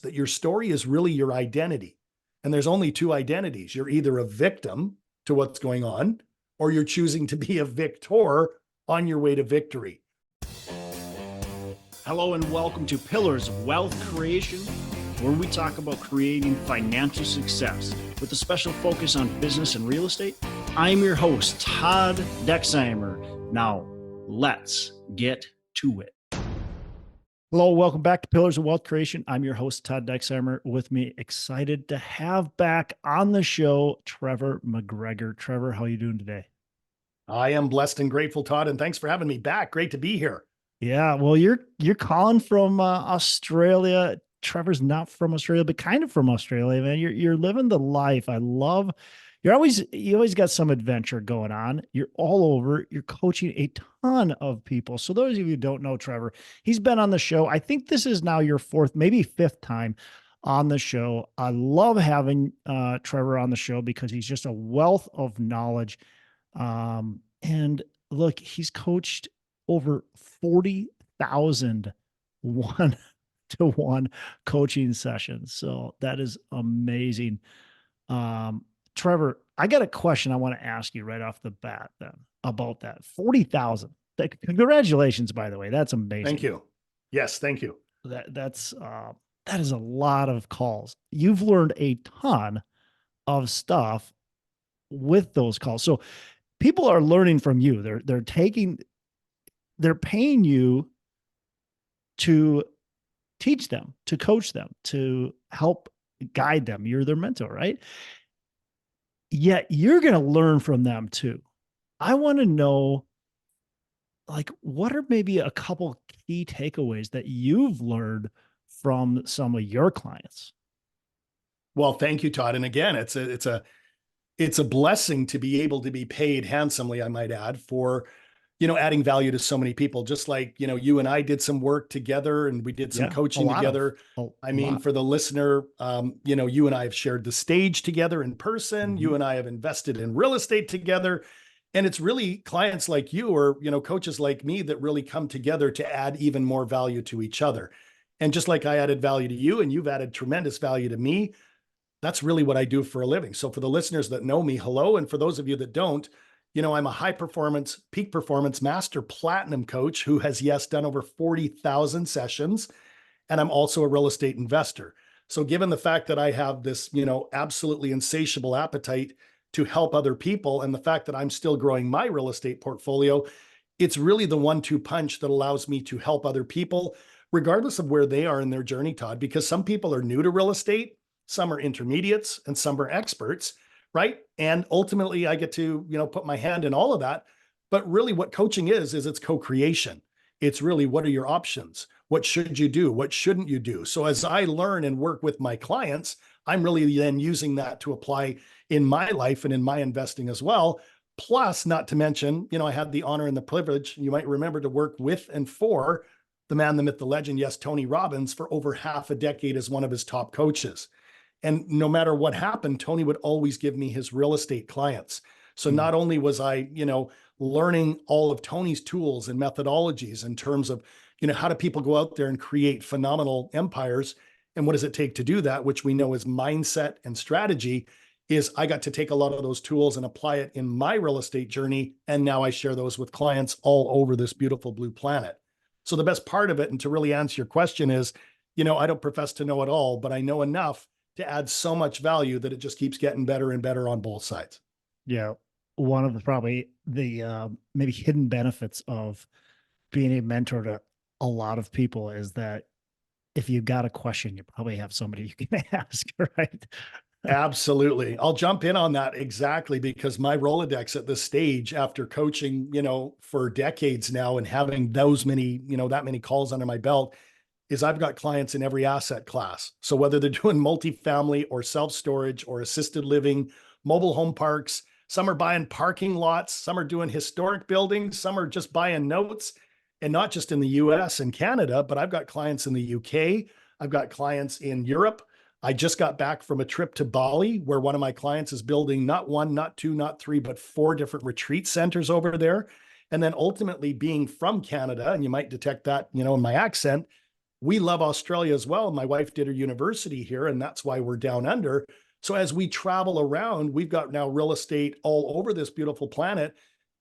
that your story is really your identity. And there's only two identities. You're either a victim to what's going on, or you're choosing to be a victor on your way to victory. Hello and welcome to Pillars of Wealth Creation, where we talk about creating financial success with a special focus on business and real estate. I'm your host, Todd Dexheimer. Now, let's get to it. Hello, welcome back to Pillars of Wealth Creation. I'm your host, Todd Dexheimer. With me, excited to have back on the show, Trevor McGregor. Trevor, how are you doing today? I am blessed and grateful, Todd, and thanks for having me back. Great to be here. Yeah, well, you're calling from Australia. Trevor's not from Australia, but kind of from Australia, man. You're living the life. I love. You always got some adventure going on. You're all over. You're coaching a ton of people. So those of you who don't know Trevor, he's been on the show. I think this is now your fourth, maybe fifth time on the show. I love having Trevor on the show because he's just a wealth of knowledge. And look, he's coached over 40,000 one-to-one coaching sessions. So that is amazing. Trevor, I got a question I want to ask you right off the bat then about that 40,000. Congratulations, by the way. That's amazing. Thank you. Yes, thank you. That is a lot of calls. You've learned a ton of stuff with those calls. So people are learning from you. They're paying you to teach them, to coach them, to help guide them. You're their mentor, right? Yet you're going to learn from them too. I want to know, like, what are maybe a couple key takeaways that you've learned from some of your clients? Well, thank you, Todd. And again, it's a blessing to be able to be paid handsomely, I might add, for adding value to so many people. Just like, you and I did some work together and we did some coaching together. For the listener, you and I have shared the stage together in person. Mm-hmm. You and I have invested in real estate together. And it's really clients like you or, coaches like me that really come together to add even more value to each other. And just like I added value to you and you've added tremendous value to me, that's really what I do for a living. So for the listeners that know me, hello. And for those of you that don't, I'm a high performance, peak performance master platinum coach who has, done over 40,000 sessions. And I'm also a real estate investor. So given the fact that I have this, absolutely insatiable appetite to help other people and the fact that I'm still growing my real estate portfolio, it's really the 1-2 punch that allows me to help other people, regardless of where they are in their journey, Todd, because some people are new to real estate, some are intermediates, and some are experts. Right. And ultimately I get to, put my hand in all of that. But really what coaching is it's co-creation. It's really, what are your options? What should you do? What shouldn't you do? So as I learn and work with my clients, I'm really then using that to apply in my life and in my investing as well. Plus, not to mention, I had the honor and the privilege, you might remember, to work with and for the man, the myth, the legend, Tony Robbins, for over half a decade as one of his top coaches. And no matter what happened, Tony would always give me his real estate clients. So not only was I, learning all of Tony's tools and methodologies in terms of, how do people go out there and create phenomenal empires? And what does it take to do that? Which we know is mindset and strategy. Is I got to take a lot of those tools and apply it in my real estate journey. And now I share those with clients all over this beautiful blue planet. So the best part of it, and to really answer your question, is, I don't profess to know it all, but I know enough to add so much value that it just keeps getting better and better on both sides. Yeah. One of probably the maybe hidden benefits of being a mentor to a lot of people is that if you've got a question, you probably have somebody you can ask, right? Absolutely. I'll jump in on that exactly because my Rolodex at this stage, after coaching, for decades now and having those many, that many calls under my belt, is I've got clients in every asset class. So whether they're doing multifamily or self-storage or assisted living, mobile home parks, some are buying parking lots, some are doing historic buildings, some are just buying notes, and not just in the US and Canada, but I've got clients in the UK. I've got clients in Europe. I just got back from a trip to Bali where one of my clients is building not one, not two, not three, but 4 different retreat centers over there. And then ultimately being from Canada, and you might detect that, in my accent, we love Australia as well. My wife did her university here, and that's why we're down under. So as we travel around, we've got now real estate all over this beautiful planet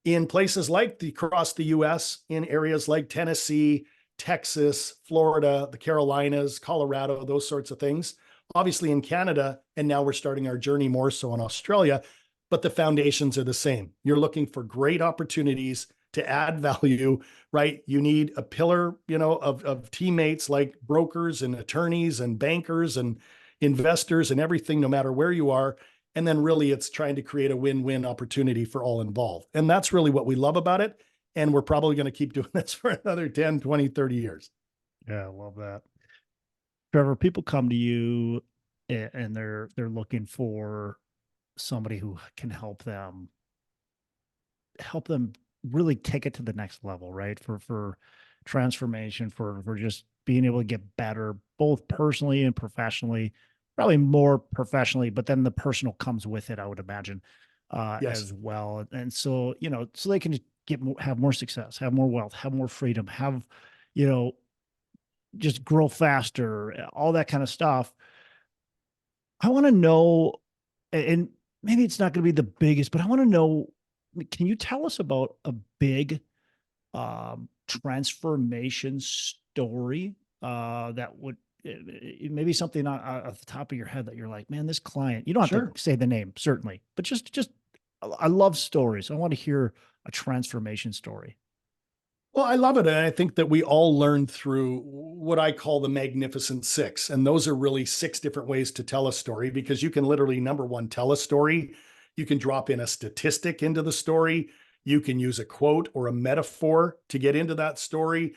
in places like across the US, in areas like Tennessee, Texas, Florida, the Carolinas, Colorado, those sorts of things. Obviously in Canada, and now we're starting our journey more so in Australia, but the foundations are the same. You're looking for great opportunities to add value, right? You need a pillar, of teammates like brokers and attorneys and bankers and investors and everything, no matter where you are. And then really it's trying to create a win-win opportunity for all involved. And that's really what we love about it. And we're probably going to keep doing this for another 10, 20, 30 years. Yeah, I love that. Trevor, people come to you and they're looking for somebody who can help them really take it to the next level, right? For transformation, for just being able to get better, both personally and professionally, probably more professionally, but then the personal comes with it, I would imagine, Yes. as well. And so, so they can have more success, have more wealth, have more freedom, have, you know, just grow faster, all that kind of stuff. I want to know, and maybe it's not going to be the biggest, but I want to know, can you tell us about a big transformation story that would maybe something off the top of your head that you're like, man, this client, you don't have Sure. to say the name, certainly, but just I love stories. I want to hear a transformation story. Well, I love it. And I think that we all learn through what I call the Magnificent Six. And those are really six different ways to tell a story, because you can literally, number one, tell a story. You can drop in a statistic into the story. You can use a quote or a metaphor to get into that story.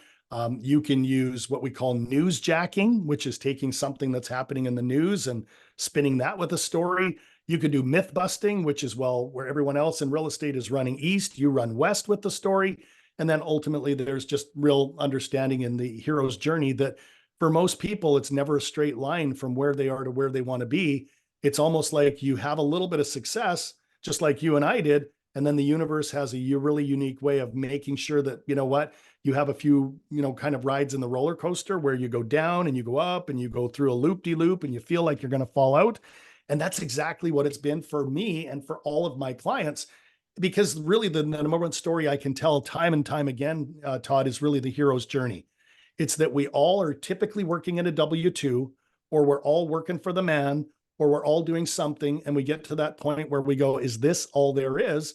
You can use what we call newsjacking, which is taking something that's happening in the news and spinning that with a story. You could do myth busting, which is, well, where everyone else in real estate is running east, you run west with the story. And then ultimately, there's just real understanding in the hero's journey that for most people, it's never a straight line from where they are to where they want to be. It's almost like you have a little bit of success, just like you and I did. And then the universe has a really unique way of making sure that, you know what, you have a few, kind of rides in the roller coaster where you go down and you go up and you go through a loop-de-loop and you feel like you're going to fall out. And that's exactly what it's been for me and for all of my clients, because really the number one story I can tell time and time again, Todd, is really the hero's journey. It's that we all are typically working at a W-2, or we're all working for the man, or we're all doing something. And we get to that point where we go, is this all there is?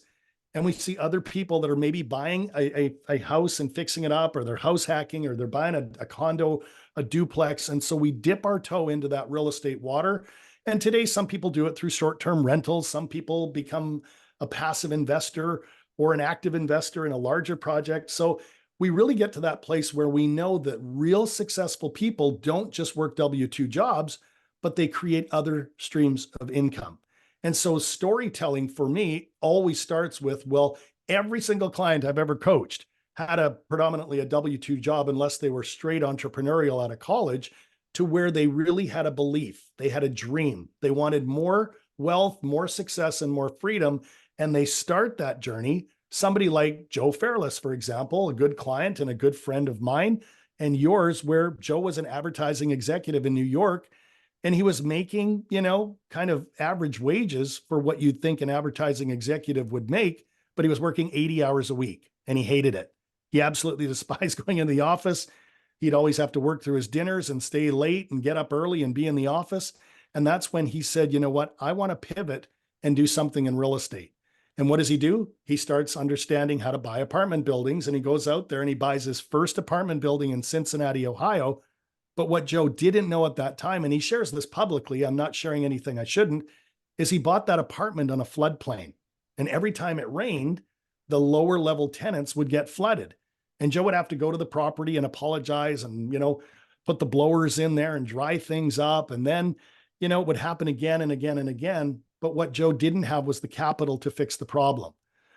And we see other people that are maybe buying a house and fixing it up, or they're house hacking, or they're buying a condo, a duplex. And so we dip our toe into that real estate water. And today, some people do it through short-term rentals. Some people become a passive investor or an active investor in a larger project. So we really get to that place where we know that real successful people don't just work W-2 jobs, but they create other streams of income. And so storytelling for me always starts with, well, every single client I've ever coached had predominantly a W-2 job, unless they were straight entrepreneurial out of college, to where they really had a belief. They had a dream. They wanted more wealth, more success, and more freedom. And they start that journey. Somebody like Joe Fairless, for example, a good client and a good friend of mine and yours, where Joe was an advertising executive in New York, and he was making, kind of average wages for what you'd think an advertising executive would make, but he was working 80 hours a week and he hated it. He absolutely despised going in the office. He'd always have to work through his dinners and stay late and get up early and be in the office. And that's when he said, you know what, I want to pivot and do something in real estate. And what does he do? He starts understanding how to buy apartment buildings, and he goes out there and he buys his first apartment building in Cincinnati, Ohio. But what Joe didn't know at that time, and he shares this publicly, I'm not sharing anything I shouldn't, is he bought that apartment on a floodplain. And every time it rained, the lower level tenants would get flooded. And Joe would have to go to the property and apologize and, put the blowers in there and dry things up. And then, it would happen again and again and again. But what Joe didn't have was the capital to fix the problem.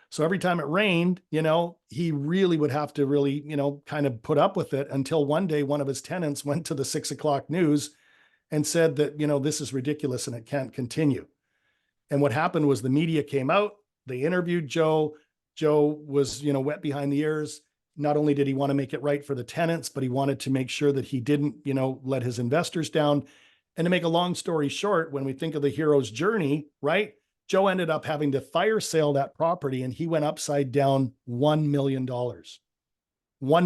So every time it rained, he really would have to really, kind of put up with it, until one day one of his tenants went to the 6 o'clock news and said that, this is ridiculous and it can't continue. And what happened was the media came out, they interviewed Joe. Joe was, wet behind the ears. Not only did he want to make it right for the tenants, but he wanted to make sure that he didn't, let his investors down. And to make a long story short, when we think of the hero's journey, right? Joe ended up having to fire sale that property, and he went upside down $1 million. $1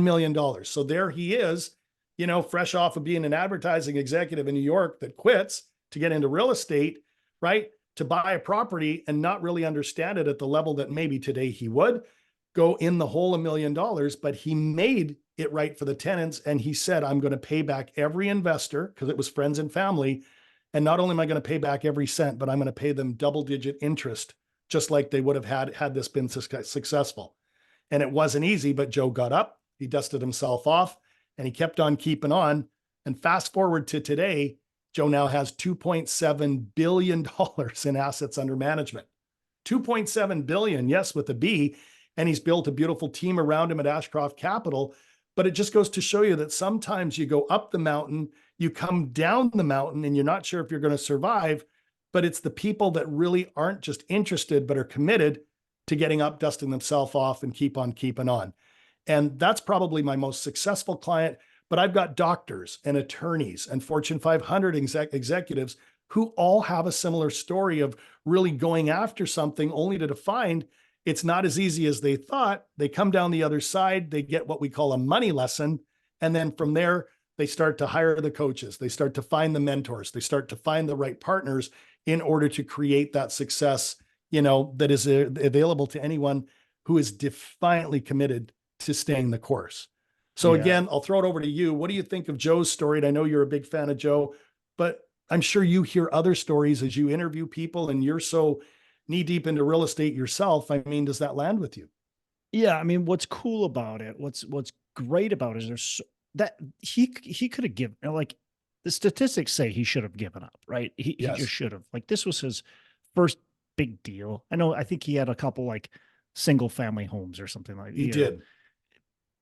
million. So there he is, fresh off of being an advertising executive in New York that quits to get into real estate, right? To buy a property and not really understand it at the level that maybe today he would go in the hole $1 million, but he made it right for the tenants. And he said, I'm going to pay back every investor, because it was friends and family. And not only am I going to pay back every cent, but I'm going to pay them double-digit interest, just like they would have had this been successful. And it wasn't easy, but Joe got up, he dusted himself off, and he kept on keeping on. And fast forward to today, Joe now has $2.7 billion in assets under management. 2.7 billion, yes, with a B. And he's built a beautiful team around him at Ashcroft Capital. But it just goes to show you that sometimes you go up the mountain, you come down the mountain, and you're not sure if you're going to survive. But it's the people that really aren't just interested, but are committed to getting up, dusting themselves off, and keep on keeping on. And that's probably my most successful client. But I've got doctors and attorneys and Fortune 500 executives who all have a similar story of really going after something only to find it's not as easy as they thought. They come down the other side, they get what we call a money lesson. And then from there, they start to hire the coaches. They start to find the mentors. They start to find the right partners in order to create that success, that is available to anyone who is defiantly committed to staying the course. So again, I'll throw it over to you. What do you think of Joe's story? And I know you're a big fan of Joe, but I'm sure you hear other stories as you interview people, and you're so knee deep into real estate yourself. I mean, does that land with you? Yeah. I mean, what's cool about it, what's great about it is that he could have given, like, the statistics say he should have given up, right? He just should have. Like, this was his first big deal. I think he had a couple like single family homes or something like that. He did.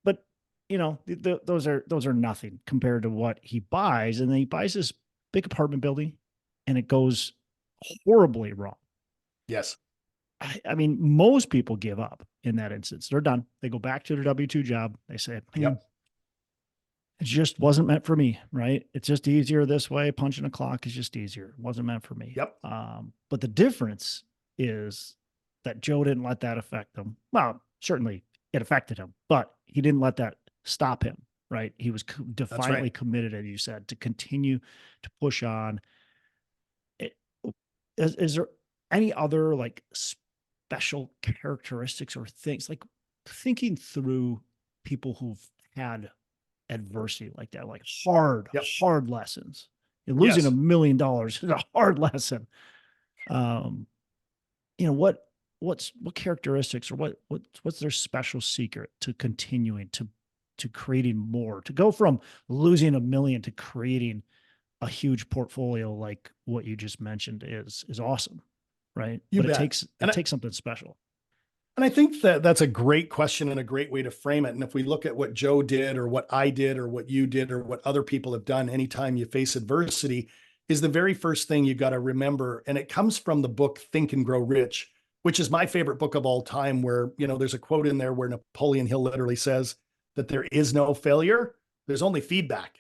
But those are nothing compared to what he buys. And then he buys this big apartment building and it goes horribly wrong. Yes. I mean, most people give up in that instance. They're done. They go back to their W-2 job. They say, yep, it just wasn't meant for me, right? It's just easier this way. Punching a clock is just easier. It wasn't meant for me. Yep. But the difference is that Joe didn't let that affect him. Well, certainly it affected him, but he didn't let that stop him, right? He was defiantly committed, as you said, to continue to push on. Is there any other like special characteristics or things, like thinking through people who've had adversity like that, like hard lessons? And losing $1 million is a hard lesson. What characteristics or what's their special secret to continuing to creating more, to go from losing $1 million to creating a huge portfolio like what you just mentioned is awesome, right? But it takes something special. And I think that that's a great question and a great way to frame it. And if we look at what Joe did or what I did or what you did or what other people have done, anytime you face adversity, is the very first thing you got to remember. And it comes from the book Think and Grow Rich, which is my favorite book of all time, where, there's a quote in there where Napoleon Hill literally says that there is no failure. There's only feedback,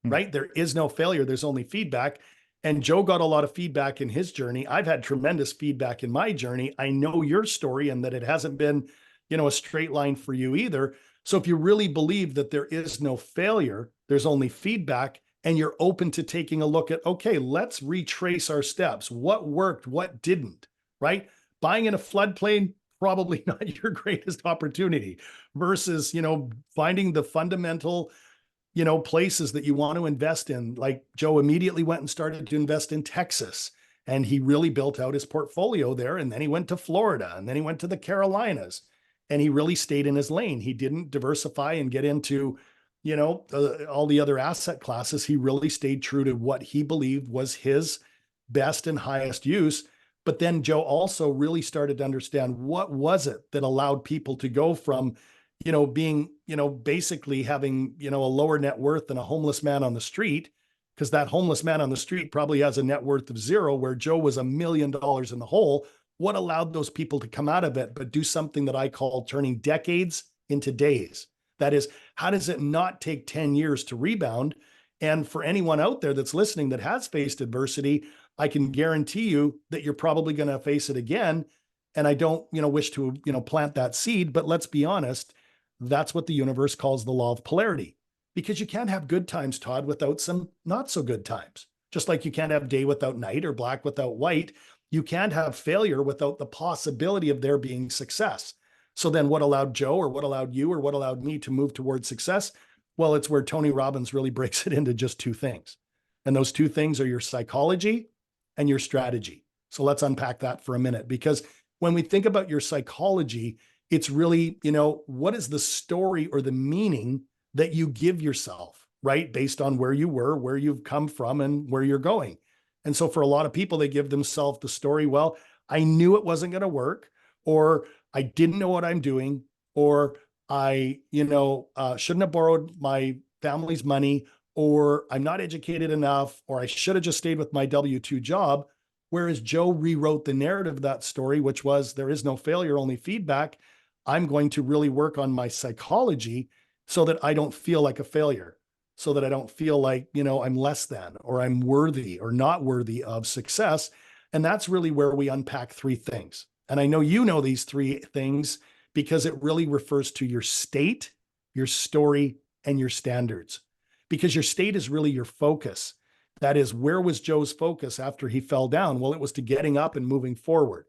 right? There is no failure. There's only feedback. And Joe got a lot of feedback in his journey. I've had tremendous feedback in my journey. I know your story and that it hasn't been, a straight line for you either. So if you really believe that there is no failure, there's only feedback, and you're open to taking a look at, okay, let's retrace our steps. What worked? What didn't, right? Buying in a floodplain, probably not your greatest opportunity versus, finding the fundamental places that you want to invest in. Like Joe immediately went and started to invest in Texas, and he really built out his portfolio there. And then he went to Florida, and then he went to the Carolinas, and he really stayed in his lane. He didn't diversify and get into, all the other asset classes. He really stayed true to what he believed was his best and highest use. But then Joe also really started to understand what was it that allowed people to go from, being, basically having, a lower net worth than a homeless man on the street, because that homeless man on the street probably has a net worth of zero, where Joe was $1 million in the hole. What allowed those people to come out of it, but do something that I call turning decades into days? That is, how does it not take 10 years to rebound? And for anyone out there that's listening that has faced adversity, I can guarantee you that you're probably going to face it again. And I don't, wish to, plant that seed, but let's be honest, that's what the universe calls the law of polarity, because you can't have good times, Todd, without some not so good times. Just like you can't have day without night or black without white, you can't have failure without the possibility of there being success. So then what allowed Joe, or what allowed you, or what allowed me to move towards success? Well, it's where Tony Robbins really breaks it into just two things. And those two things are your psychology and your strategy. So let's unpack that for a minute, because when we think about your psychology, it's really, what is the story or the meaning that you give yourself, right? Based on where you were, where you've come from, and where you're going. And so for a lot of people, they give themselves the story, well, I knew it wasn't going to work, or I didn't know what I'm doing, or I, shouldn't have borrowed my family's money, or I'm not educated enough, or I should have just stayed with my W-2 job. Whereas Joe rewrote the narrative of that story, which was there is no failure, only feedback. I'm going to really work on my psychology so that I don't feel like a failure, so that I don't feel like, I'm less than, or I'm worthy or not worthy of success. And that's really where we unpack three things. And I know you know these three things because it really refers to your state, your story, and your standards. Because your state is really your focus. That is, where was Joe's focus after he fell down? Well, it was to getting up and moving forward.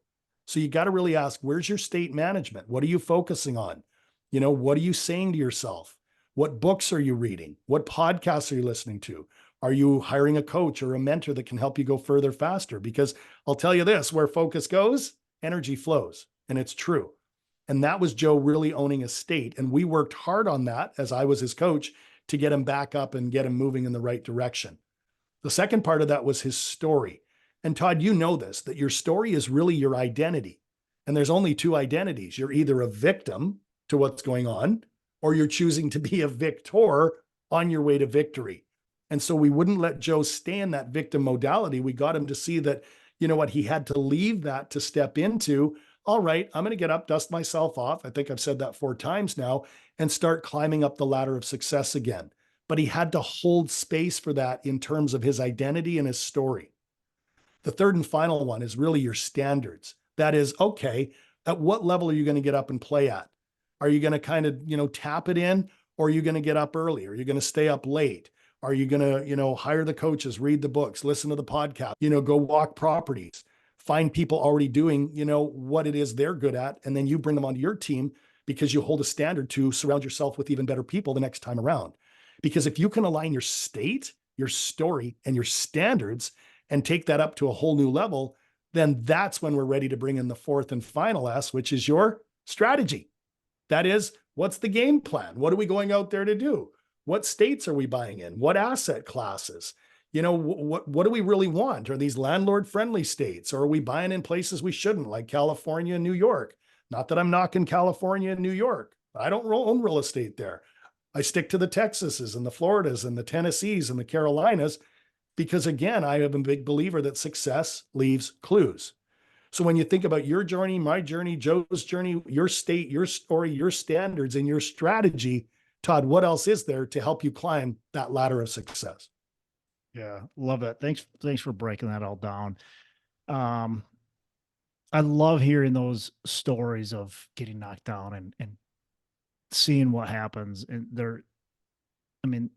So you got to really ask, where's your state management? What are you focusing on? What are you saying to yourself? What books are you reading? What podcasts are you listening to? Are you hiring a coach or a mentor that can help you go further faster? Because I'll tell you this, where focus goes, energy flows. And it's true. And that was Joe really owning his state. And we worked hard on that, as I was his coach, to get him back up and get him moving in the right direction. The second part of that was his story. And Todd, you know this, that your story is really your identity. And there's only two identities. You're either a victim to what's going on, or you're choosing to be a victor on your way to victory. And so we wouldn't let Joe stay in that victim modality. We got him to see that, he had to leave that to step into, all right, I'm going to get up, dust myself off. I think I've said that 4 times now, and start climbing up the ladder of success again. But he had to hold space for that in terms of his identity and his story. The third and final one is really your standards. That is, okay, at what level are you going to get up and play at? Are you going to kind of, tap it in, or are you going to get up early? Are you going to stay up late? Are you going to, hire the coaches, read the books, listen to the podcast, go walk properties, find people already doing, what it is they're good at, and then you bring them onto your team because you hold a standard to surround yourself with even better people the next time around. Because if you can align your state, your story, and your standards and take that up to a whole new level, then that's when we're ready to bring in the fourth and final S, which is your strategy. That is, what's the game plan? What are we going out there to do? What states are we buying in? What asset classes? What do we really want? Are these landlord-friendly states, or are we buying in places we shouldn't, like California and New York? Not that I'm knocking California and New York. I don't own real estate there. I stick to the Texases and the Floridas and the Tennessees and the Carolinas because, again, I am a big believer that success leaves clues. So when you think about your journey, my journey, Joe's journey, your state, your story, your standards, and your strategy, Todd, what else is there to help you climb that ladder of success? Yeah, love it. Thanks for breaking that all down. I love hearing those stories of getting knocked down and seeing what happens. And I mean,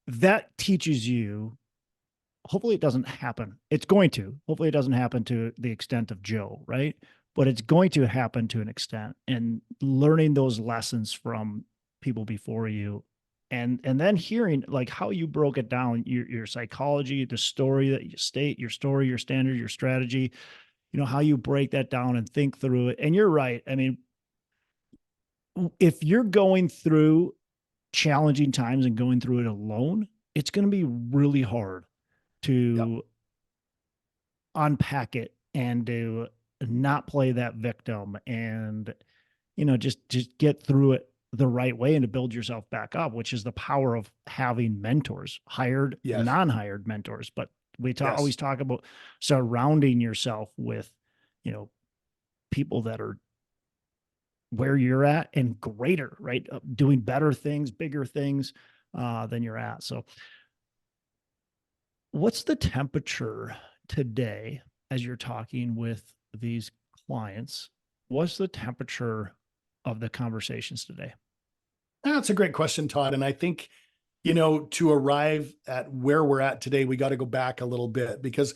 that teaches you. Hopefully it doesn't happen. It's going to. Hopefully it doesn't happen to the extent of Joe, right? But it's going to happen to an extent. And learning those lessons from people before you, and then hearing like how you broke it down, your psychology, the story that you state, your story, your standard, your strategy, how you break that down and think through it. And you're right. I mean, if you're going through challenging times and going through it alone, it's going to be really hard to unpack it and to not play that victim and, just get through it the right way and to build yourself back up, which is the power of having mentors, hired, Yes. non-hired mentors. But we Yes. always talk about surrounding yourself with, people that are where you're at and greater, right? Doing better things, bigger things than you're at. So what's the temperature today as you're talking with these clients? What's the temperature of the conversations today? That's a great question, Todd. And I think, to arrive at where we're at today, we got to go back a little bit because,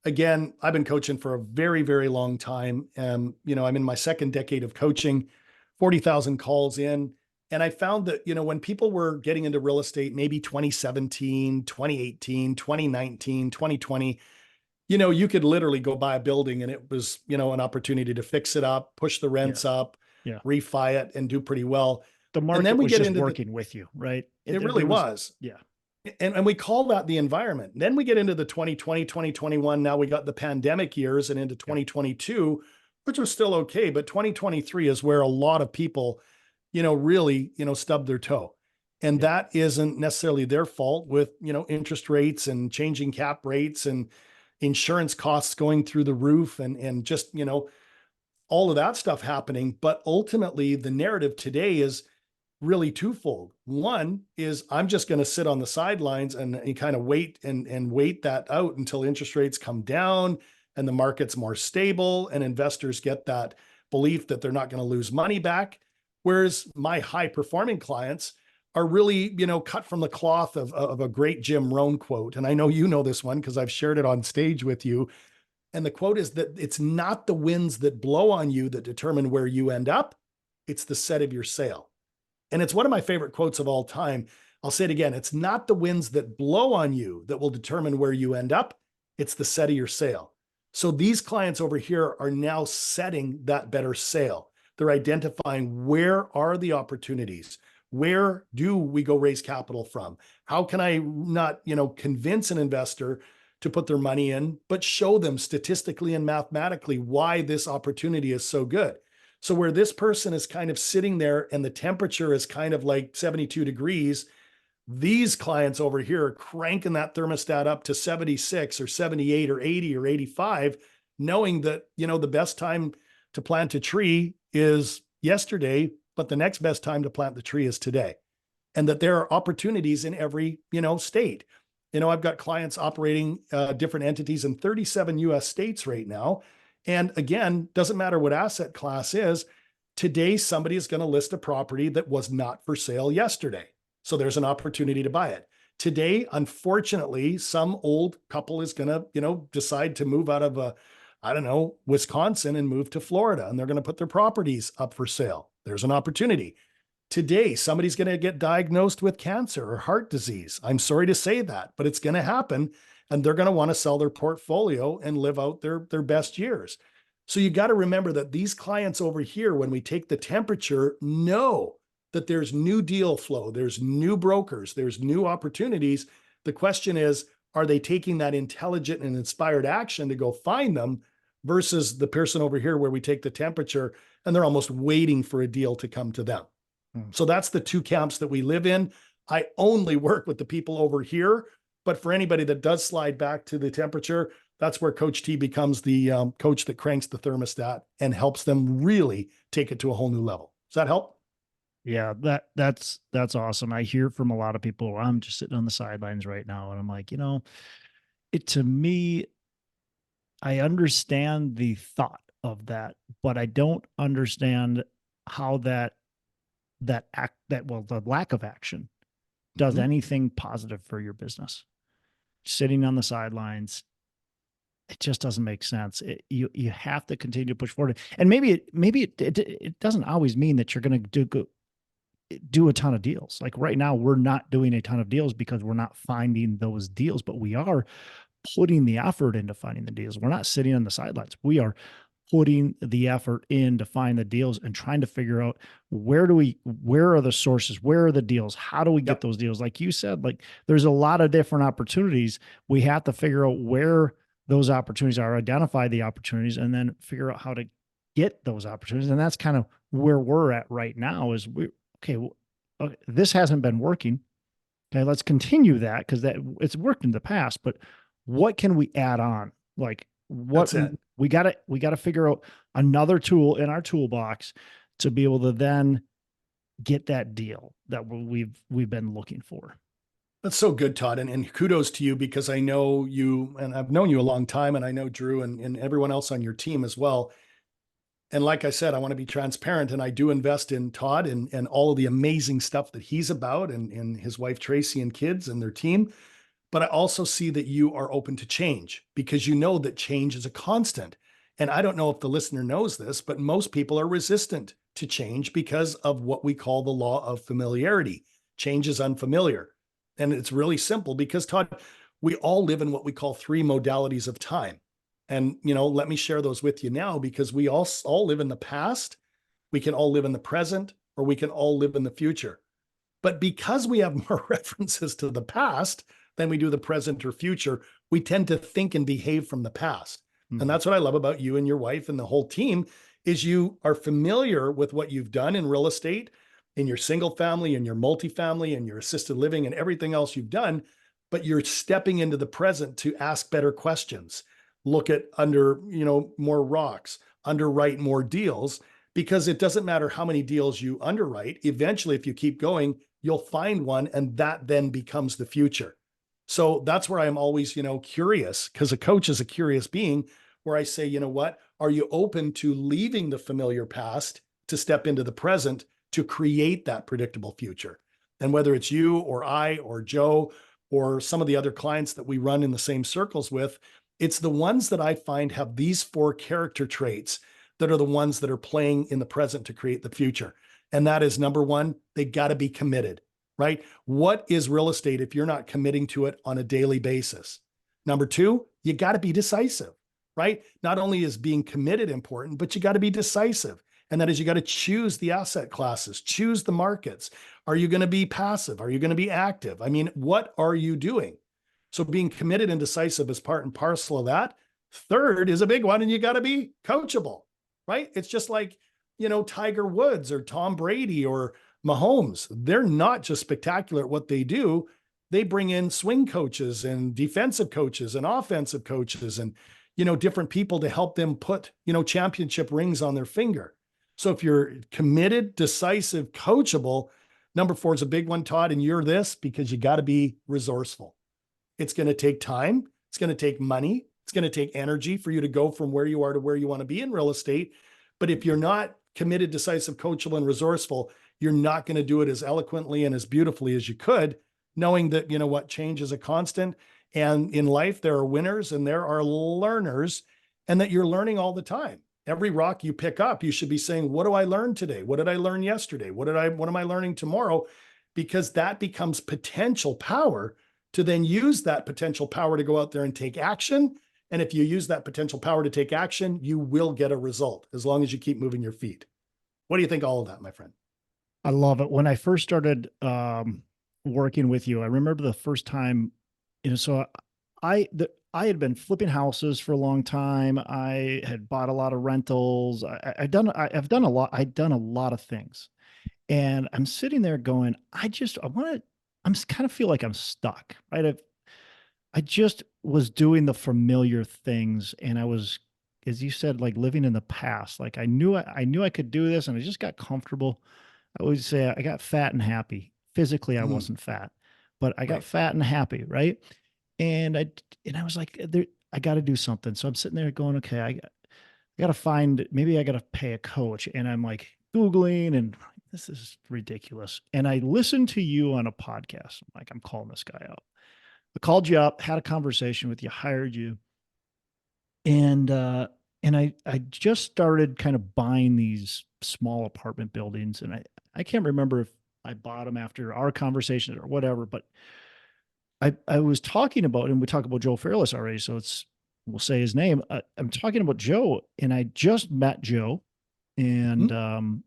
again, I've been coaching for a very, very long time. And, I'm in my second decade of coaching, 40,000 calls in. And I found that, when people were getting into real estate, maybe 2017, 2018, 2019, 2020, you could literally go buy a building and it was, an opportunity to fix it up, push the Yeah. rents up, Yeah. refi it and do pretty well. The And then market we was get just into working with you, right? it really was. Yeah. And we call that the environment. Then we get into the 2020, 2021. Now we got the pandemic years and into 2022, which was still okay. But 2023 is where a lot of people, really, stub their toe. And Yeah. that isn't necessarily their fault with, interest rates and changing cap rates and insurance costs going through the roof and just, all of that stuff happening. But ultimately, the narrative today is really twofold. One is I'm just going to sit on the sidelines and kind of wait and wait that out until interest rates come down and the market's more stable and investors get that belief that they're not going to lose money back. Whereas my high performing clients are really, cut from the cloth of a great Jim Rohn quote. And I know you know this one because I've shared it on stage with you. And the quote is that it's not the winds that blow on you that determine where you end up. It's the set of your sail. And it's one of my favorite quotes of all time. I'll say it again. It's not the winds that blow on you that will determine where you end up. It's the set of your sail. So these clients over here are now setting that better sail. They're identifying where are the opportunities? Where do we go raise capital from? How can I not, convince an investor to put their money in, but show them statistically and mathematically why this opportunity is so good? So where this person is kind of sitting there and the temperature is kind of like 72 degrees, these clients over here are cranking that thermostat up to 76 or 78 or 80 or 85, knowing that, the best time to plant a tree is yesterday, but the next best time to plant the tree is today. And that there are opportunities in every, state. I've got clients operating different entities in 37 US states right now. And again, doesn't matter what asset class is, today somebody is going to list a property that was not for sale yesterday. So there's an opportunity to buy it. Today, unfortunately, some old couple is going to, decide to move out of Wisconsin and move to Florida, and they're going to put their properties up for sale. There's an opportunity. Today, somebody's going to get diagnosed with cancer or heart disease. I'm sorry to say that, but it's going to happen. And they're going to want to sell their portfolio and live out their best years. So you got to remember that these clients over here, when we take the temperature, know that there's new deal flow, there's new brokers, there's new opportunities. The question is, are they taking that intelligent and inspired action to go find them versus the person over here where we take the temperature and they're almost waiting for a deal to come to them? So that's the two camps that we live in. I only work with the people over here, but for anybody that does slide back to the temperature, that's where Coach T becomes the coach that cranks the thermostat and helps them really take it to a whole new level. Does that help? Yeah, that's awesome. I hear from a lot of people. I'm just sitting on the sidelines right now, and I'm like, it to me, I understand the thought of that, but I don't understand how the lack of action does anything positive for your business. Sitting on the sidelines, it just doesn't make sense. You have to continue to push forward, and maybe it doesn't always mean that you're going to do a ton of deals. Like right now, we're not doing a ton of deals because we're not finding those deals, but we are putting the effort into finding the deals. We're not sitting on the sidelines. We are putting the effort in to find the deals and trying to figure out where are the sources? Where are the deals? How do we get those deals? Like you said, like there's a lot of different opportunities. We have to figure out where those opportunities are, identify the opportunities, and then figure out how to get those opportunities. And that's kind of where we're at right now is this hasn't been working. Okay, let's continue that because it's worked in the past, but what can we add on? Like we got to figure out another tool in our toolbox to be able to then get that deal that we've been looking for. That's so good, Todd. And kudos to you, because I know you, and I've known you a long time, and I know Drew and everyone else on your team as well. And like I said, I want to be transparent, and I do invest in Todd and all of the amazing stuff that he's about, and his wife, Tracy, and kids and their team. But I also see that you are open to change, because you know that change is a constant. And I don't know if the listener knows this, but most people are resistant to change because of what we call the law of familiarity. Change is unfamiliar. And it's really simple because, Todd, we all live in what we call three modalities of time. And, let me share those with you now, because we all live in the past, we can all live in the present, or we can all live in the future. But because we have more references to the past than we do the present or future, we tend to think and behave from the past. And that's what I love about you and your wife and the whole team, is you are familiar with what you've done in real estate, in your single family, in your multifamily, and your assisted living, and everything else you've done, but you're stepping into the present to ask better questions, look at under, more rocks, underwrite more deals, because it doesn't matter how many deals you underwrite. Eventually, if you keep going, you'll find one, and that then becomes the future. So that's where I'm always, curious, because a coach is a curious being, where I say, what, are you open to leaving the familiar past to step into the present to create that predictable future? And whether it's you or I or Joe or some of the other clients that we run in the same circles with, it's the ones that I find have these four character traits that are the ones that are playing in the present to create the future. And that is, number one, they got to be committed, right? What is real estate if you're not committing to it on a daily basis? Number two, you got to be decisive, right? Not only is being committed important, but you got to be decisive. And that is, you got to choose the asset classes, choose the markets. Are you going to be passive? Are you going to be active? I mean, what are you doing? So being committed and decisive is part and parcel of that. Third is a big one, and you got to be coachable, right? It's just like, Tiger Woods or Tom Brady or Mahomes. They're not just spectacular at what they do. They bring in swing coaches and defensive coaches and offensive coaches and, different people to help them put, championship rings on their finger. So if you're committed, decisive, coachable, number four is a big one, Todd, and you're this because you got to be resourceful. It's going to take time. It's going to take money. It's going to take energy for you to go from where you are to where you want to be in real estate. But if you're not committed, decisive, coachable, and resourceful, you're not going to do it as eloquently and as beautifully as you could, knowing that, change is a constant. And in life, there are winners and there are learners, and that you're learning all the time. Every rock you pick up, you should be saying, what do I learn today? What did I learn yesterday? What am I learning tomorrow? Because that becomes potential power to then use that potential power to go out there and take action. And if you use that potential power to take action, you will get a result as long as you keep moving your feet. What do you think of all of that, my friend? I love it. When I first started working with you, I remember the first time, so I had been flipping houses for a long time. I had bought a lot of rentals. I've done a lot. I'd done a lot of things, and I'm sitting there going, I'm kind of feel like I'm stuck, right? I just was doing the familiar things, and I was, as you said, like living in the past. Like I knew I could do this, and I just got comfortable. I always say I got fat and happy. Physically, I wasn't fat, but I got Right. fat and happy, right? And I was like, I got to do something. So I'm sitting there going, okay, I got to find, maybe I got to pay a coach. And I'm like Googling, and this is ridiculous. And I listened to you on a podcast. I'm like, I'm calling this guy out. I called you up, had a conversation with you, hired you. And I just started kind of buying these small apartment buildings. And I can't remember if I bought them after our conversation or whatever, but I was talking about, and we talked about Joe Fairless already, so we'll say his name. I'm talking about Joe, and I just met Joe, and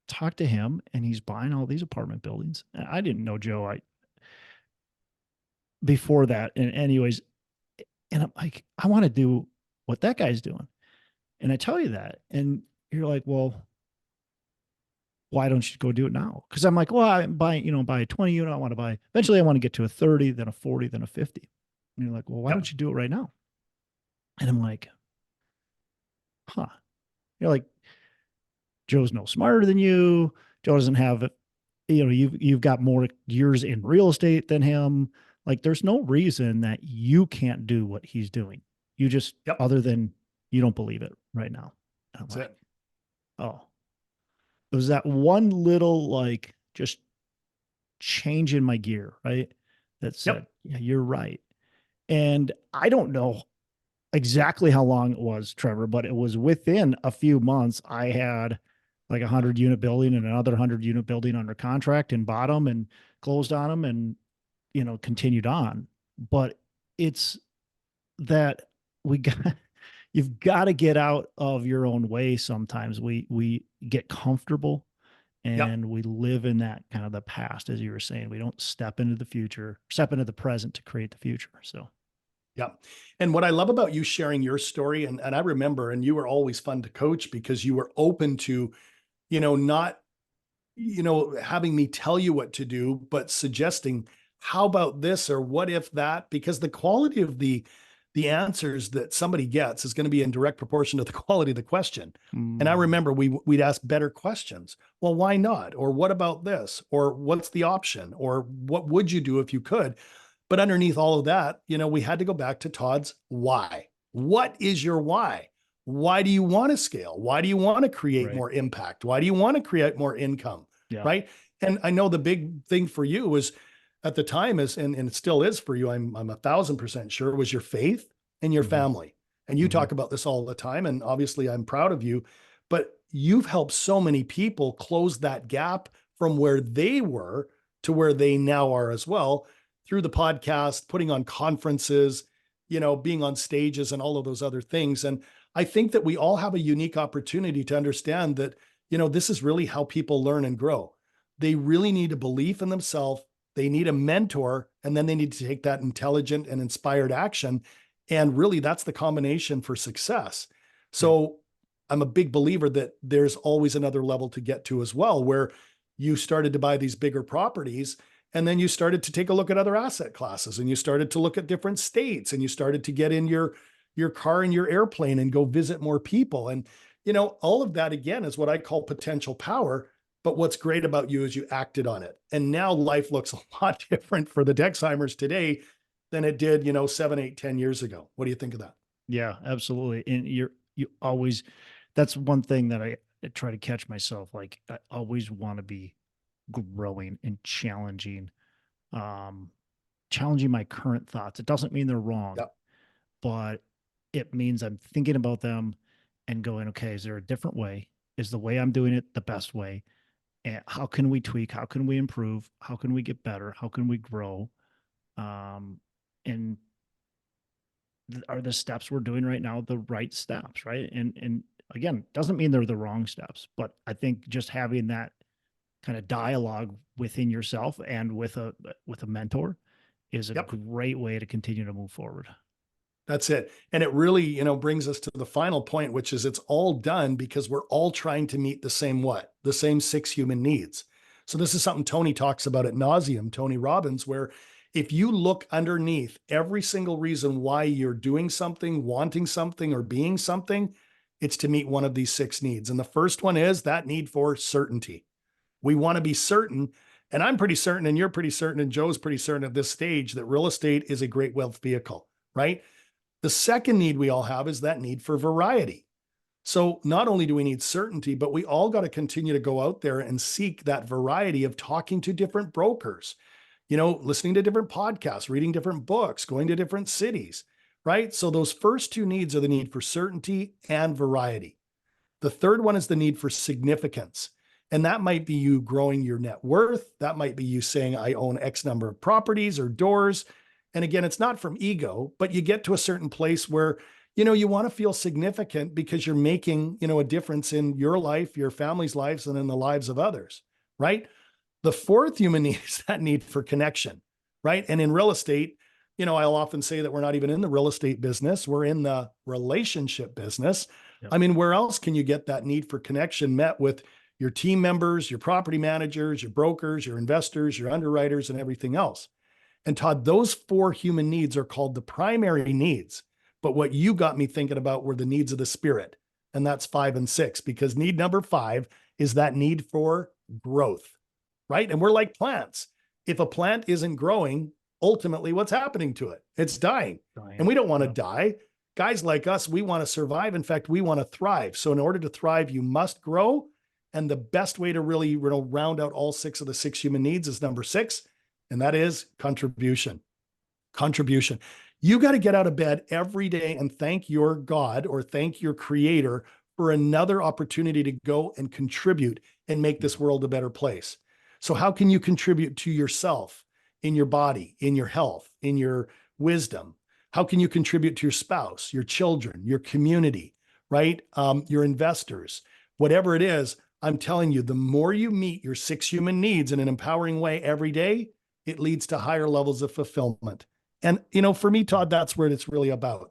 talked to him, and he's buying all these apartment buildings. And I didn't know Joe before that, and anyways, and I'm like, I want to do what that guy's doing, and I tell you that, and you're like, well, why don't you go do it now? Because I'm like, well, I'm buying, buy a 20 unit. I want to buy, eventually I want to get to a 30, then a 40, then a 50. And you're like, well, why Yep. don't you do it right now? And I'm like, huh. You're like, Joe's no smarter than you. Joe doesn't have, you've got more years in real estate than him. Like there's no reason that you can't do what he's doing. You just, Yep. other than you don't believe it right now. And I'm That's like, it. oh, it was that one little like just change in my gear, right? That said, Yep. yeah, you're right. And I don't know exactly how long it was, Trevor, but it was within a few months. I had like 100 unit building and another 100 unit building under contract and bought them and closed on them and, continued on. But it's that we got, you've got to get out of your own way. Sometimes we get comfortable Yep. and we live in that kind of the past, as you were saying. We don't step into the future, step into the present to create the future. So Yeah. And what I love about you sharing your story, and I remember, and you were always fun to coach because you were open to, not, having me tell you what to do, but suggesting, how about this or what if that? Because the quality of the answers that somebody gets is going to be in direct proportion to the quality of the question. And I remember we'd ask better questions. Well, why not? Or what about this? Or what's the option? Or what would you do if you could? But underneath all of that, we had to go back to Todd's why. What is your why? Why do you want to scale? Why do you want to create right. more impact? Why do you want to create more income? Yeah. Right. And I know the big thing for you was at the time is, and it still is for you, I'm 1,000% sure, was your faith and your Mm-hmm. family. And you Mm-hmm. talk about this all the time. And obviously I'm proud of you, but you've helped so many people close that gap from where they were to where they now are as well, through the podcast, putting on conferences, being on stages and all of those other things. And I think that we all have a unique opportunity to understand that, this is really how people learn and grow. They really need a belief in themselves. They need a mentor, and then they need to take that intelligent and inspired action. And really, that's the combination for success. Yep. So I'm a big believer that there's always another level to get to as well, where you started to buy these bigger properties. And then you started to take a look at other asset classes, and you started to look at different states, and you started to get in your car and your airplane and go visit more people. And, all of that again is what I call potential power. But what's great about you is you acted on it. And now life looks a lot different for the Dexheimers today than it did, 7, 8, 10 years ago. What do you think of that? Yeah, absolutely. And you always, that's one thing that I try to catch myself. Like I always want to be growing and um, challenging my current thoughts. It doesn't mean they're wrong, Yep. but it means I'm thinking about them and going, okay, is there a different way? Is the way I'm doing it the best way? And how can we tweak? How can we improve? How can we get better? How can we grow? And are the steps we're doing right now the right steps, right? And again, doesn't mean they're the wrong steps, but I think just having that kind of dialogue within yourself and with a mentor is a Yep. great way to continue to move forward. That's it. And it really, brings us to the final point, which is it's all done because we're all trying to meet the same what? The same 6 human needs. So this is something Tony talks about at nauseum, Tony Robbins, where if you look underneath every single reason why you're doing something, wanting something, or being something, it's to meet one of these 6 needs. And the first one is that need for certainty. We want to be certain. And I'm pretty certain, and you're pretty certain, and Joe's pretty certain at this stage that real estate is a great wealth vehicle, right? The second need we all have is that need for variety. So not only do we need certainty, but we all got to continue to go out there and seek that variety of talking to different brokers, listening to different podcasts, reading different books, going to different cities, right? So those first 2 needs are the need for certainty and variety. The third one is the need for significance. And that might be you growing your net worth. That might be you saying, I own X number of properties or doors. And again, it's not from ego, but you get to a certain place where, you want to feel significant because you're making, a difference in your life, your family's lives, and in the lives of others, right? The fourth human need is that need for connection, right? And in real estate, I'll often say that we're not even in the real estate business. We're in the relationship business. Yep. I mean, where else can you get that need for connection met with your team members, your property managers, your brokers, your investors, your underwriters, and everything else? And Todd, those 4 human needs are called the primary needs. But what you got me thinking about were the needs of the spirit. and that's 5 and 6, because need number 5 is that need for growth, right? And we're like plants. If a plant isn't growing, ultimately what's happening to it? It's dying. And we don't want to die. Guys like us, we want to survive. In fact, we want to thrive. So in order to thrive, you must grow. And the best way to really round out all 6 of the 6 human needs is number 6, and that is contribution. Contribution. You got to get out of bed every day and thank your God or thank your creator for another opportunity to go and contribute and make this world a better place. So how can you contribute to yourself, in your body, in your health, in your wisdom? How can you contribute to your spouse, your children, your community, right? Your investors, whatever it is. I'm telling you, the more you meet your 6 human needs in an empowering way every day, it leads to higher levels of fulfillment. And, for me, Todd, that's what it's really about.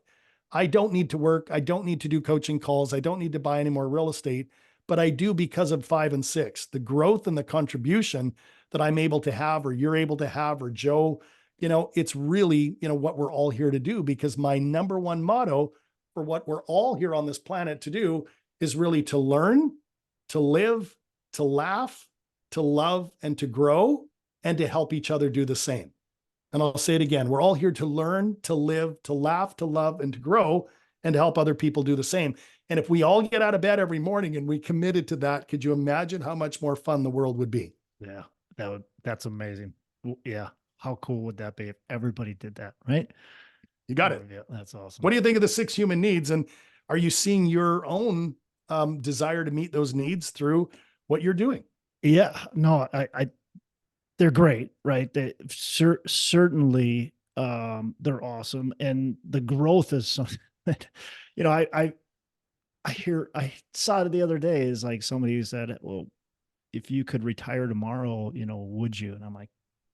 I don't need to work. I don't need to do coaching calls. I don't need to buy any more real estate, but I do because of 5 and 6, the growth and the contribution that I'm able to have, or you're able to have, or Joe, it's really, what we're all here to do, because my number one motto for what we're all here on this planet to do is really to learn, to live, to laugh, to love, and to grow, and to help each other do the same. And I'll say it again. We're all here to learn, to live, to laugh, to love, and to grow, and to help other people do the same. And if we all get out of bed every morning and we committed to that, could you imagine how much more fun the world would be? Yeah, that's amazing. Yeah. How cool would that be if everybody did that, right? You got it. Yeah, that's awesome. What do you think of the 6 human needs? And are you seeing your own desire to meet those needs through what you're doing? Yeah, no, they're great, right? They certainly, they're awesome. And the growth is something that, I saw it the other day, is like somebody who said, well, if you could retire tomorrow, would you? And I'm like,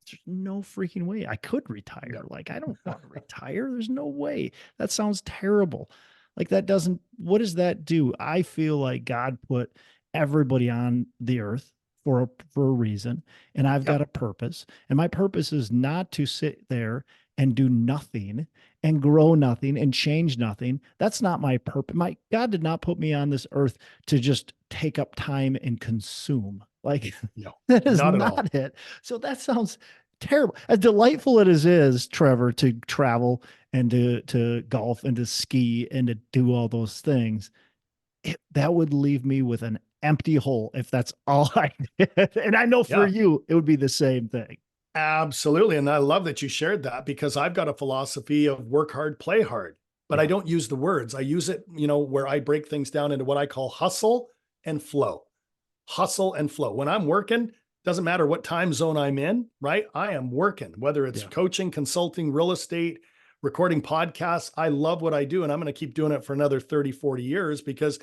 there's no freaking way I could retire. No. Like, I don't want to retire. There's no way. That sounds terrible. Like, what does that do? I feel like God put everybody on the earth for a reason, and I've got a purpose. And my purpose is not to sit there and do nothing and grow nothing and change nothing. That's not my purpose. My God did not put me on this earth to just take up time and consume. Like, no, that is not it. So that sounds terrible. As delightful it is, Trevor, to travel and to golf and to ski and to do all those things, that would leave me with an empty hole if that's all I did. And I know for you, it would be the same thing. Absolutely. And I love that you shared that, because I've got a philosophy of work hard, play hard, but I don't use the words. I use it, where I break things down into what I call hustle and flow. Hustle and flow. When I'm working, doesn't matter what time zone I'm in, right? I am working, whether it's coaching, consulting, real estate, recording podcasts. I love what I do, and I'm going to keep doing it for another 30, 40 years, because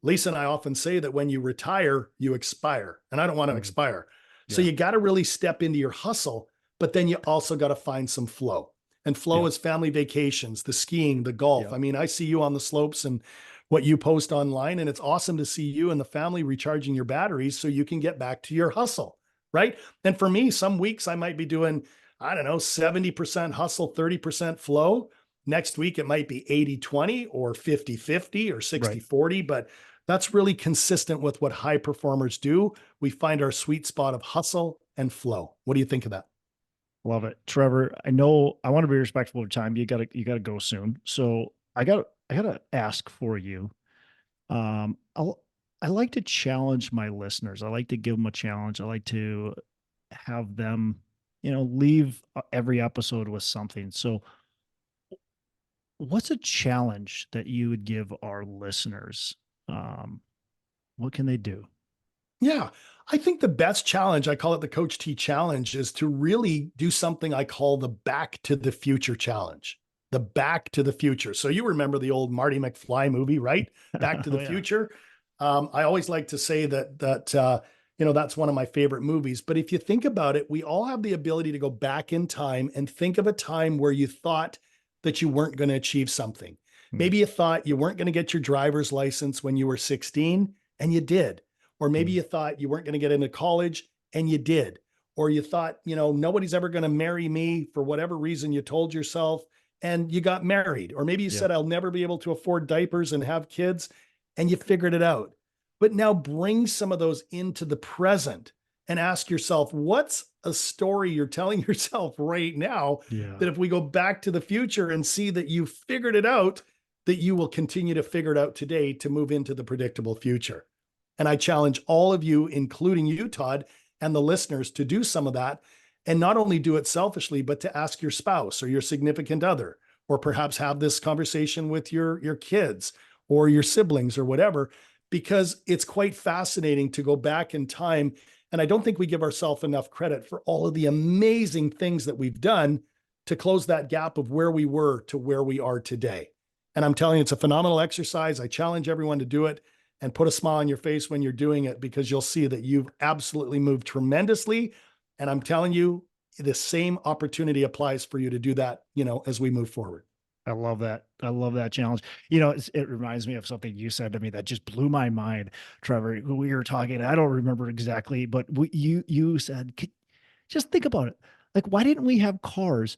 Lisa and I often say that when you retire, you expire, and I don't want to expire. So you got to really step into your hustle, but then you also got to find some flow. And flow is family vacations, the skiing, the golf. I mean, I see you on the slopes and what you post online, and it's awesome to see you and the family recharging your batteries so you can get back to your hustle, right? And for me, some weeks I might be doing, 70% hustle, 30% flow. Next week, it might be 80-20 or 50-50 or 60-40, but that's really consistent with what high performers do. We find our sweet spot of hustle and flow. What do you think of that? Love it. Trevor, I know I want to be respectful of time. You gotta go soon. So I gotta ask for you. I like to challenge my listeners. I like to give them a challenge. I like to have them, leave every episode with something. So what's a challenge that you would give our listeners? What can they do? Yeah, I think the best challenge, I call it the Coach T challenge, is to really do something I call the Back to the Future challenge. The Back to the Future. So you remember the old Marty McFly movie, right? Back to the Future. I always like to say that that's one of my favorite movies. But if you think about it, we all have the ability to go back in time and think of a time where you thought that you weren't going to achieve something. Maybe you thought you weren't going to get your driver's license when you were 16, and you did. Or maybe you thought you weren't going to get into college, and you did. Or you thought, nobody's ever going to marry me for whatever reason you told yourself, and you got married. Or maybe you said, I'll never be able to afford diapers and have kids, and you figured it out. But now bring some of those into the present and ask yourself, what's a story you're telling yourself right now Yeah. that if we go back to the future and see that you figured it out, that you will continue to figure it out today to move into the predictable future. And I challenge all of you, including you, Todd, and the listeners, to do some of that, and not only do it selfishly, but to ask your spouse or your significant other, or perhaps have this conversation with your kids or your siblings or whatever, because it's quite fascinating to go back in time. And I don't think we give ourselves enough credit for all of the amazing things that we've done to close that gap of where we were to where we are today. And I'm telling you, it's a phenomenal exercise. I challenge everyone to do it and put a smile on your face when you're doing it, because you'll see that you've absolutely moved tremendously. And I'm telling you, the same opportunity applies for you to do that, as we move forward. I love that. I love that challenge. It reminds me of something you said to me that just blew my mind, Trevor. We were talking, I don't remember exactly, but you said, just think about it. Like, why didn't we have cars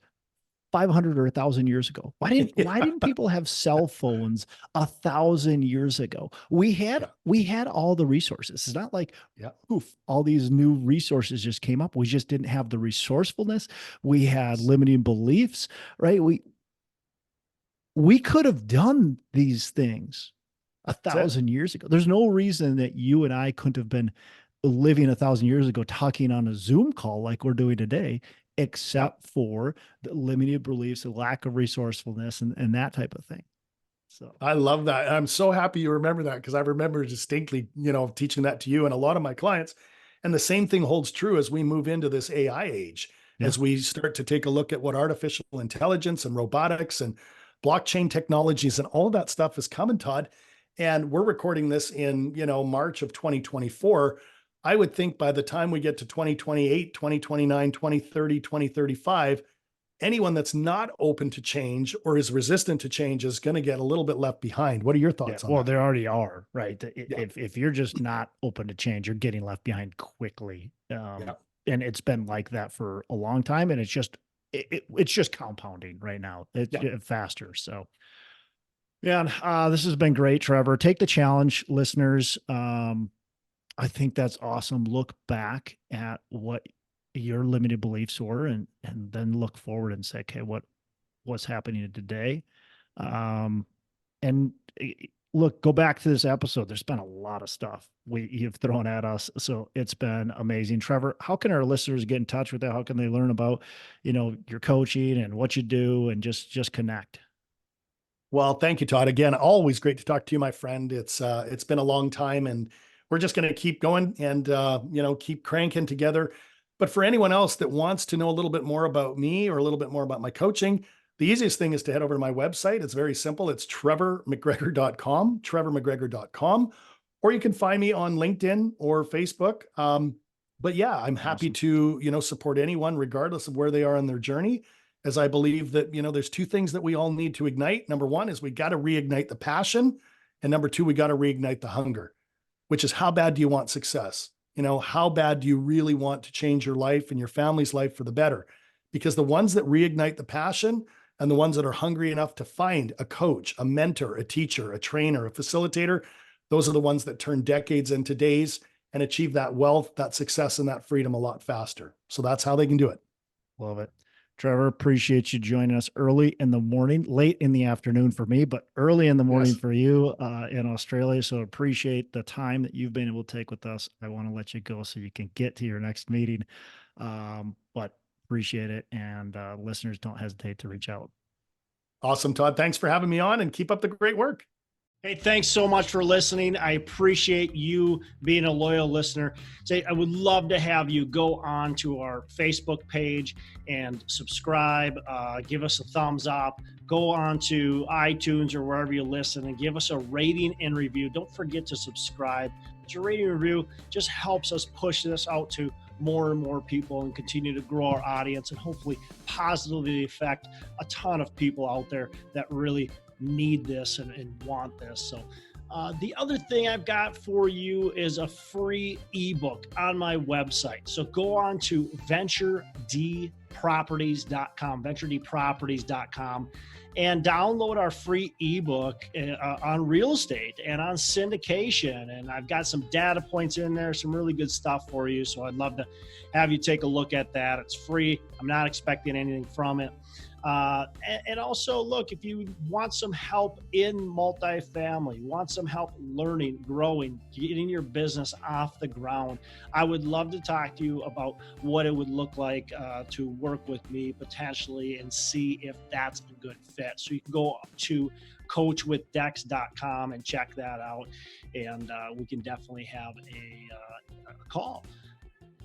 500 or 1,000 years ago? Why didn't people have cell phones 1,000 years ago? We had all the resources. It's not like, poof, all these new resources just came up. We just didn't have the resourcefulness. We had limiting beliefs, right? We could have done these things 1,000 years ago. There's no reason that you and I couldn't have been living 1,000 years ago, talking on a Zoom call like we're doing today, except for the limited beliefs, the lack of resourcefulness, and that type of thing. So I love that. I'm so happy you remember that, because I remember distinctly, teaching that to you and a lot of my clients. And the same thing holds true as we move into this AI age, as we start to take a look at what artificial intelligence and robotics and blockchain technologies and all of that stuff is coming, Todd. And we're recording this in, March of 2024. I would think by the time we get to 2028, 2029, 2030, 2035, anyone that's not open to change or is resistant to change is going to get a little bit left behind. What are your thoughts on that? Well, they already are, right? If you're just not open to change, you're getting left behind quickly. And it's been like that for a long time, and it's just compounding right now. It's faster. So, this has been great, Trevor. Take the challenge, listeners. I think that's awesome. Look back at what your limited beliefs were, and then look forward and say, okay, what's happening today? And look, go back to this episode. There's been a lot of stuff you've thrown at us. So it's been amazing. Trevor, how can our listeners get in touch with that? How can they learn about, your coaching and what you do, and just connect? Well, thank you, Todd. Again, always great to talk to you, my friend. It's been a long time, and we're just going to keep going and, keep cranking together. But for anyone else that wants to know a little bit more about me or a little bit more about my coaching, the easiest thing is to head over to my website. It's very simple. It's trevormcgregor.com, trevormcgregor.com, or you can find me on LinkedIn or Facebook. But yeah, I'm happy to, support anyone regardless of where they are on their journey, as I believe that, there's two things that we all need to ignite. Number one is we got to reignite the passion. And number two, we got to reignite the hunger, which is, how bad do you want success? How bad do you really want to change your life and your family's life for the better? Because the ones that reignite the passion and the ones that are hungry enough to find a coach, a mentor, a teacher, a trainer, a facilitator, those are the ones that turn decades into days and achieve that wealth, that success, and that freedom a lot faster. So that's how they can do it. Love it. Trevor, appreciate you joining us early in the morning, late in the afternoon for me, but early in the morning for you in Australia. So appreciate the time that you've been able to take with us. I want to let you go so you can get to your next meeting, but appreciate it. And listeners, don't hesitate to reach out. Awesome, Todd. Thanks for having me on, and keep up the great work. Hey, thanks so much for listening. I appreciate you being a loyal listener. I would love to have you go on to our Facebook page and subscribe, give us a thumbs up, go on to iTunes or wherever you listen and give us a rating and review. Don't forget to subscribe. Your rating and review just helps us push this out to more and more people and continue to grow our audience, and hopefully positively affect a ton of people out there that really need this and want this. So the other thing I've got for you is a free ebook on my website. So go on to venturedproperties.com, venturedproperties.com, and download our free ebook on real estate and on syndication. And I've got some data points in there, some really good stuff for you. So I'd love to have you take a look at that. It's free. I'm not expecting anything from it. And also, look, if you want some help in multifamily, want some help learning, growing, getting your business off the ground, I would love to talk to you about what it would look like to work with me potentially and see if that's a good fit. So you can go to coachwithdex.com and check that out. And we can definitely have a call.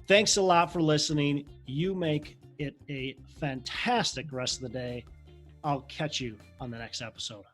Thanks a lot for listening. You make it a fantastic rest of the day. I'll catch you on the next episode.